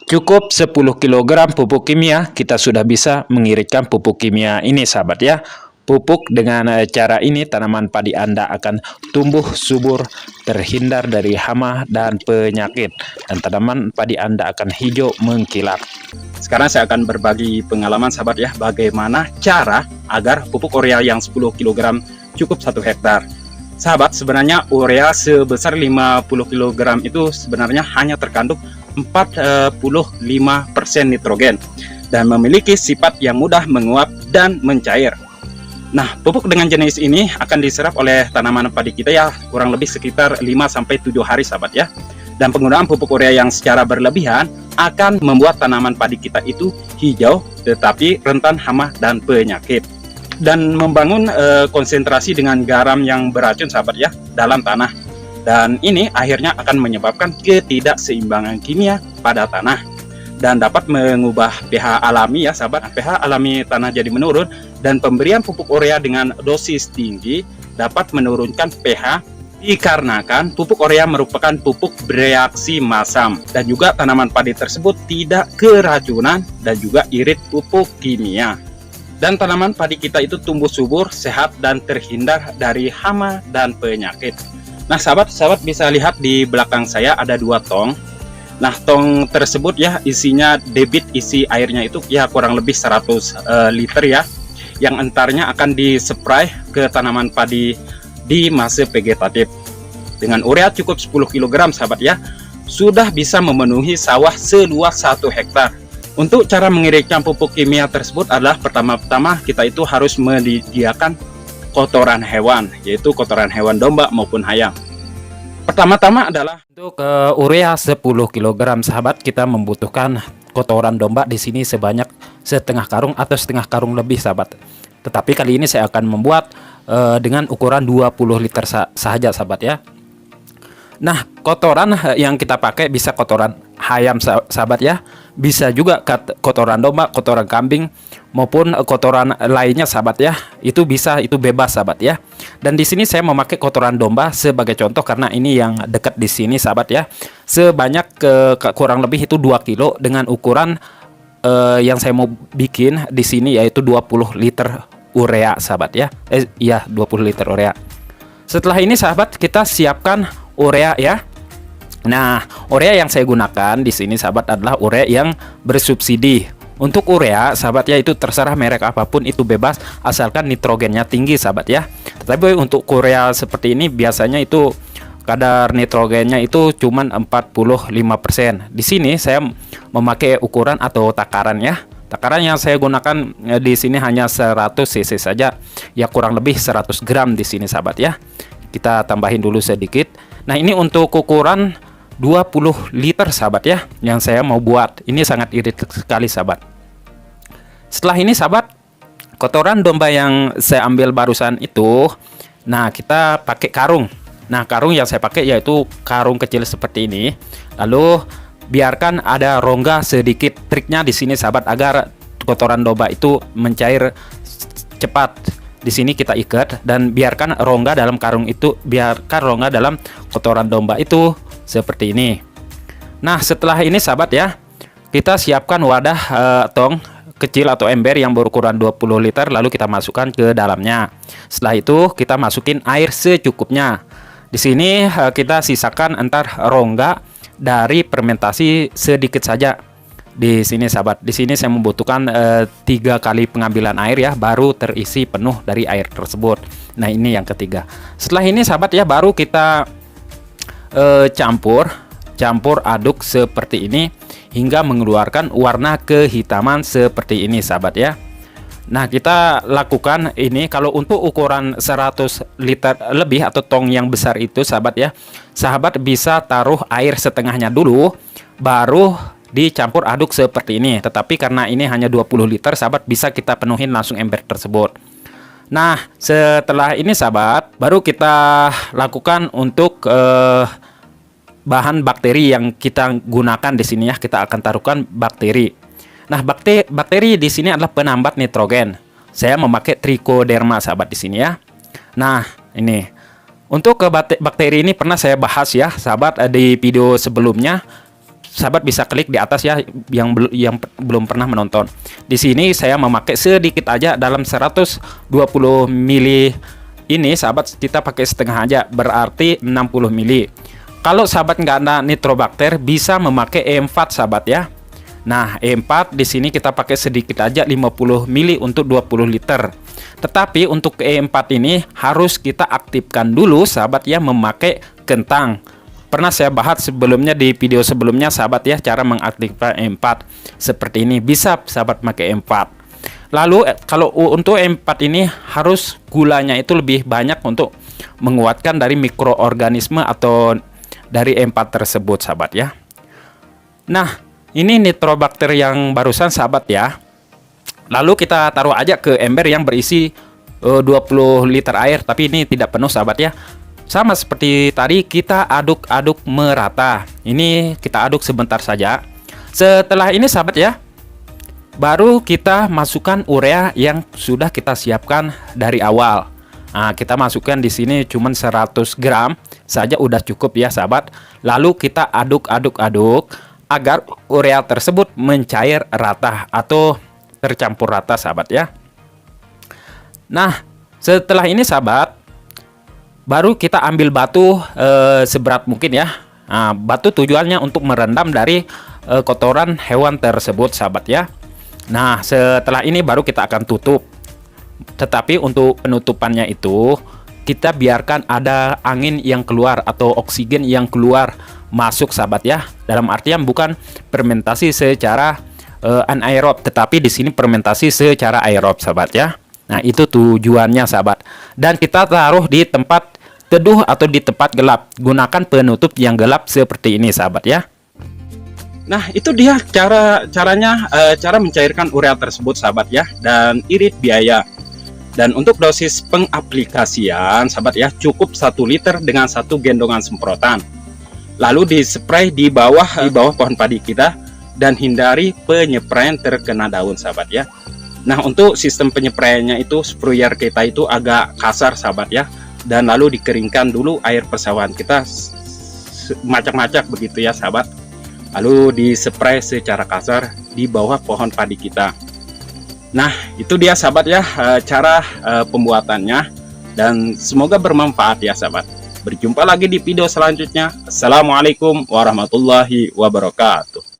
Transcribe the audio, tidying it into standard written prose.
Cukup 10 kg pupuk kimia, kita sudah bisa mengiritkan pupuk kimia ini sahabat ya. Pupuk dengan cara ini tanaman padi Anda akan tumbuh subur, terhindar dari hama dan penyakit, dan tanaman padi Anda akan hijau mengkilap. Sekarang saya akan berbagi pengalaman sahabat ya, bagaimana cara agar pupuk urea yang 10 kg cukup 1 hektar. Sahabat, sebenarnya urea sebesar 50 kg itu sebenarnya hanya terkandung 45% nitrogen dan memiliki sifat yang mudah menguap dan mencair. Nah, pupuk dengan jenis ini akan diserap oleh tanaman padi kita ya kurang lebih sekitar 5-7 hari sahabat ya. Dan penggunaan pupuk urea yang secara berlebihan akan membuat tanaman padi kita itu hijau tetapi rentan hama dan penyakit. Dan membangun konsentrasi dengan garam yang beracun sahabat ya dalam tanah. Dan ini akhirnya akan menyebabkan ketidakseimbangan kimia pada tanah dan dapat mengubah pH alami ya sahabat. pH alami tanah jadi menurun, dan pemberian pupuk urea dengan dosis tinggi dapat menurunkan pH dikarenakan pupuk urea merupakan pupuk bereaksi masam, dan juga tanaman padi tersebut tidak keracunan dan juga irit pupuk kimia. Dan tanaman padi kita itu tumbuh subur, sehat, dan terhindar dari hama dan penyakit. Nah sahabat bisa lihat di belakang saya ada 2 tong. Nah, tong tersebut ya isinya debit isi airnya itu ya kurang lebih 100 liter ya, yang entarnya akan dispray ke tanaman padi di masa vegetatif. Dengan urea cukup 10 kg sahabat ya, sudah bisa memenuhi sawah seluas 1 hektar. Untuk cara mengiritkan pupuk kimia tersebut adalah pertama-tama kita itu harus menyediakan kotoran hewan, yaitu kotoran hewan domba maupun ayam. Pertama-tama adalah untuk urea 10 kg sahabat, kita membutuhkan kotoran domba di sini sebanyak setengah karung atau setengah karung lebih sahabat. Tetapi kali ini saya akan membuat dengan ukuran 20 liter saja sahabat ya. Nah, kotoran yang kita pakai bisa kotoran ayam sahabat ya, bisa juga kotoran domba, kotoran kambing, maupun kotoran lainnya sahabat ya. Itu bisa, itu bebas sahabat ya. Dan di sini saya memakai kotoran domba sebagai contoh karena ini yang dekat di sini sahabat ya. Sebanyak kurang lebih itu 2 kilo dengan ukuran yang saya mau bikin di sini yaitu 20 liter urea sahabat ya. Iya, 20 liter urea. Setelah ini sahabat, kita siapkan urea ya. Nah, urea yang saya gunakan di sini sahabat adalah urea yang bersubsidi. Untuk urea sahabat ya, itu terserah merek apapun, itu bebas asalkan nitrogennya tinggi sahabat ya. Tetapi untuk urea seperti ini biasanya itu kadar nitrogennya itu cuman 45%. Di sini saya memakai ukuran atau takaran ya. Takaran yang saya gunakan di sini hanya 100 cc saja. Ya kurang lebih 100 gram di sini sahabat ya. Kita tambahin dulu sedikit. Nah, ini untuk ukuran 20 liter sahabat ya yang saya mau buat. Ini sangat irit sekali sahabat. Setelah ini sahabat, kotoran domba yang saya ambil barusan itu, nah kita pakai karung. Nah, karung yang saya pakai yaitu karung kecil seperti ini. Lalu biarkan ada rongga sedikit. Triknya di sini sahabat agar kotoran domba itu mencair cepat. Di sini kita ikat dan biarkan rongga dalam karung itu, biarkan rongga dalam kotoran domba itu seperti ini. Nah, setelah ini sahabat ya, kita siapkan wadah tong kecil atau ember yang berukuran 20 liter, lalu kita masukkan ke dalamnya. Setelah itu kita masukin air secukupnya. Di sini kita sisakan entar rongga dari fermentasi sedikit saja. Di sini sahabat, di sini saya membutuhkan 3 kali pengambilan air ya, baru terisi penuh dari air tersebut. Nah, ini yang ketiga. Setelah ini sahabat ya, baru kita campur aduk seperti ini hingga mengeluarkan warna kehitaman seperti ini sahabat ya. Nah, kita lakukan ini kalau untuk ukuran 100 liter lebih atau tong yang besar itu sahabat ya, sahabat bisa taruh air setengahnya dulu baru dicampur aduk seperti ini. Tetapi karena ini hanya 20 liter sahabat, bisa kita penuhin langsung ember tersebut. Nah, setelah ini sahabat, baru kita lakukan untuk bahan bakteri yang kita gunakan di sini ya. Kita akan taruhkan bakteri. Nah, bakteri di sini adalah penambat nitrogen. Saya memakai trichoderma sahabat di sini ya. Nah, ini untuk bakteri ini pernah saya bahas ya sahabat di video sebelumnya. sahabat bisa klik di atas ya, yang belum pernah menonton. Di sini saya memakai sedikit aja dalam 120 mili ini, sahabat kita pakai setengah aja, berarti 60 mili. Kalau sahabat nggak ada nitrobakter, bisa memakai E4 sahabat ya. Nah, E4 di sini kita pakai sedikit aja 50 mili untuk 20 liter. Tetapi untuk E4 ini harus kita aktifkan dulu sahabat ya, memakai kentang. Pernah saya bahas sebelumnya di video sebelumnya sahabat ya, cara mengaktifkan E4 seperti ini. Bisa sahabat pakai E4. Lalu kalau untuk E4 ini harus gulanya itu lebih banyak untuk menguatkan dari mikroorganisme atau dari E4 tersebut sahabat ya. Nah, ini nitrobakter yang barusan sahabat ya. Lalu kita taruh aja ke ember yang berisi 20 liter air, tapi ini tidak penuh sahabat ya. Sama seperti tadi, kita aduk-aduk merata. Ini kita aduk sebentar saja. Setelah ini sahabat ya, baru kita masukkan urea yang sudah kita siapkan dari awal. Nah, kita masukkan di sini cuman 100 gram saja udah cukup ya sahabat. Lalu kita aduk-aduk-aduk agar urea tersebut mencair rata atau tercampur rata sahabat ya. Nah, setelah ini sahabat, baru kita ambil batu seberat mungkin ya. Nah, batu tujuannya untuk merendam dari kotoran hewan tersebut sahabat ya. Nah, setelah ini baru kita akan tutup. Tetapi untuk penutupannya itu kita biarkan ada angin yang keluar atau oksigen yang keluar masuk sahabat ya. Dalam artian bukan fermentasi secara anaerob, tetapi di sini fermentasi secara aerob sahabat ya. Nah, itu tujuannya sahabat. Dan kita taruh di tempat teduh atau di tempat gelap. Gunakan penutup yang gelap seperti ini sahabat ya. Nah, itu dia caranya cara mencairkan urea tersebut sahabat ya, dan irit biaya. Dan untuk dosis pengaplikasian sahabat ya, cukup 1 liter dengan 1 gendongan semprotan. Lalu dispray di bawah pohon padi kita dan hindari penyepraian terkena daun sahabat ya. Nah, untuk sistem penyepraiannya itu sprayer kita itu agak kasar sahabat ya, dan lalu dikeringkan dulu air persawahan kita macak-macak begitu ya sahabat. Lalu dispray secara kasar di bawah pohon padi kita. Nah, itu dia sahabat ya cara pembuatannya, dan semoga bermanfaat ya sahabat. Berjumpa lagi di video selanjutnya. Assalamualaikum warahmatullahi wabarakatuh.